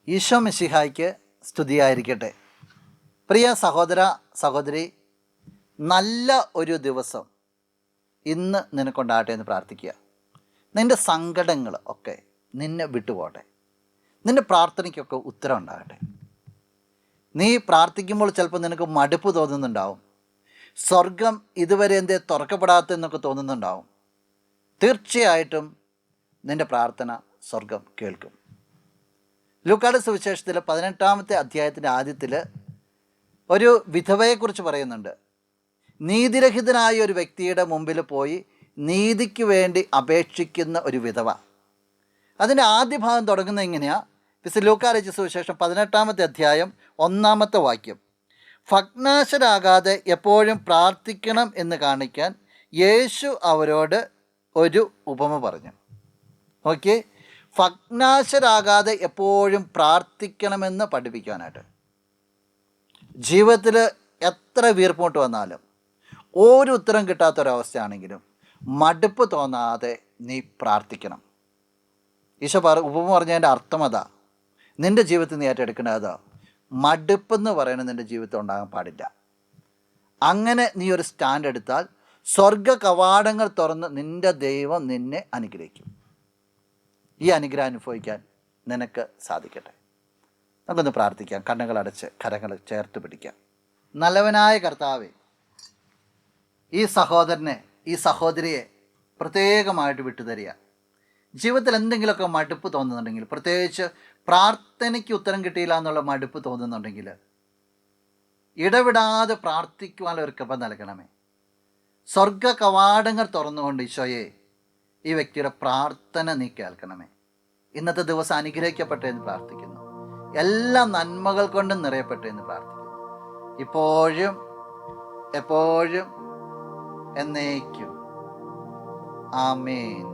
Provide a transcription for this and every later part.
ഈശോ മിശിഹായ്ക്ക് സ്തുതിയായിരിക്കട്ടെ. പ്രിയ സഹോദര സഹോദരി, നല്ല ഒരു ദിവസം ഇന്ന് നിനക്കുണ്ടാകട്ടെ എന്ന് പ്രാർത്ഥിക്കുക. നിൻ്റെ സങ്കടങ്ങൾ ഒക്കെ നിന്നെ വിട്ടുപോകട്ടെ. നിൻ്റെ പ്രാർത്ഥനയ്ക്കൊക്കെ ഉത്തരം ഉണ്ടാകട്ടെ. നീ പ്രാർത്ഥിക്കുമ്പോൾ ചിലപ്പോൾ നിനക്ക് മടുപ്പ് തോന്നുന്നുണ്ടാവും. സ്വർഗം ഇതുവരെ എന്തേ തുറക്കപ്പെടാത്തെന്നൊക്കെ തോന്നുന്നുണ്ടാവും. തീർച്ചയായിട്ടും നിൻ്റെ പ്രാർത്ഥന സ്വർഗം കേൾക്കും. ലൂക്കായുടെ സുവിശേഷത്തിൽ 18-ാമത്തെ അധ്യായത്തിൻ്റെ ആദ്യത്തിൽ ഒരു വിധവയെക്കുറിച്ച് പറയുന്നുണ്ട്. നീതിരഹിതനായ ഒരു വ്യക്തിയുടെ മുമ്പിൽ പോയി നീതിക്ക് വേണ്ടി അപേക്ഷിക്കുന്ന ഒരു വിധവ. അതിൻ്റെ ആദ്യ ഭാഗം തുടങ്ങുന്നത് എങ്ങനെയാണ്? ലൂക്കായുടെ സുവിശേഷം 18-ാമത്തെ അധ്യായം 1-ാമത്തെ വാക്യം. ഭഗ്നാശരാകാതെ എപ്പോഴും പ്രാർത്ഥിക്കണം എന്ന് കാണിക്കാൻ യേശു അവരോട് ഒരു ഉപമ പറഞ്ഞു. ഓക്കെ, ഭഗ്നാശരാകാതെ എപ്പോഴും പ്രാർത്ഥിക്കണമെന്ന് പഠിപ്പിക്കാനായിട്ട്. ജീവിതത്തിൽ എത്ര വീർപ്പുമുട്ട് വന്നാലും, ഒരു ഉത്തരം കിട്ടാത്തൊരവസ്ഥയാണെങ്കിലും മടുപ്പ് തോന്നാതെ നീ പ്രാർത്ഥിക്കണം. ഈശോ ഉപമ പറഞ്ഞതിൻ്റെ അർത്ഥം അതാ. നിൻ്റെ ജീവിതത്തിൽ നീ ഏറ്റെടുക്കേണ്ടത് അതാ. മടുപ്പെന്ന് പറയുന്നത് നിൻ്റെ ജീവിതത്തിൽ ഉണ്ടാകാൻ പാടില്ല. അങ്ങനെ നീ ഒരു സ്റ്റാൻഡ് എടുത്താൽ സ്വർഗ കവാടങ്ങൾ തുറന്ന് നിൻ്റെ ദൈവം നിന്നെ അനുഗ്രഹിക്കും. ഈ അനുഗ്രഹം അനുഭവിക്കാൻ നിനക്ക് സാധിക്കട്ടെ. നമുക്കൊന്ന് പ്രാർത്ഥിക്കാം. കണ്ണുകളടച്ച് കരങ്ങൾ ചേർത്ത് പിടിക്കാം. നല്ലവനായ കർത്താവേ, ഈ സഹോദരനെ, ഈ സഹോദരിയെ പ്രത്യേകമായിട്ട് വിട്ടുതരിക. ജീവിതത്തിൽ എന്തെങ്കിലുമൊക്കെ മടുപ്പ് തോന്നുന്നുണ്ടെങ്കിൽ, പ്രത്യേകിച്ച് പ്രാർത്ഥനയ്ക്ക് ഉത്തരം കിട്ടിയില്ല എന്നുള്ള മടുപ്പ് തോന്നുന്നുണ്ടെങ്കിൽ, ഇടവിടാതെ പ്രാർത്ഥിക്കുവാനുള്ള ഒരു കൃപ നൽകണമേ. സ്വർഗ കവാടങ്ങൾ തുറന്നുകൊണ്ട് ഈശോയെ ഈ വ്യക്തിയുടെ പ്രാർത്ഥന നീ കേൾക്കണമേ. ഇന്നത്തെ ദിവസം അനുഗ്രഹിക്കപ്പെട്ടെ എന്ന് പ്രാർത്ഥിക്കുന്നു. എല്ലാ നന്മകൾ കൊണ്ടും നിറയപ്പെട്ടെ എന്ന് പ്രാർത്ഥിക്കുന്നു. ഇപ്പോഴും എപ്പോഴും എന്നേക്കും. ആമേൻ.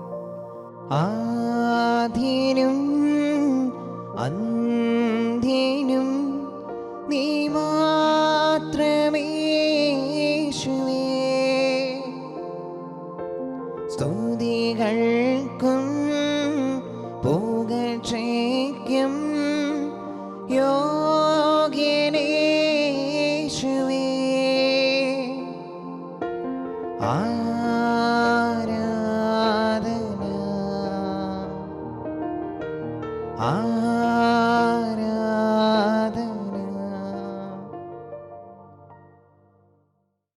ആദിനും അന്ത്യനും നീ മാത്രമേ യേശുവേ. സ്തുതികൾക്കും പുകഴ്ചയ്ക്കും യോഗ്യനേശുവേ.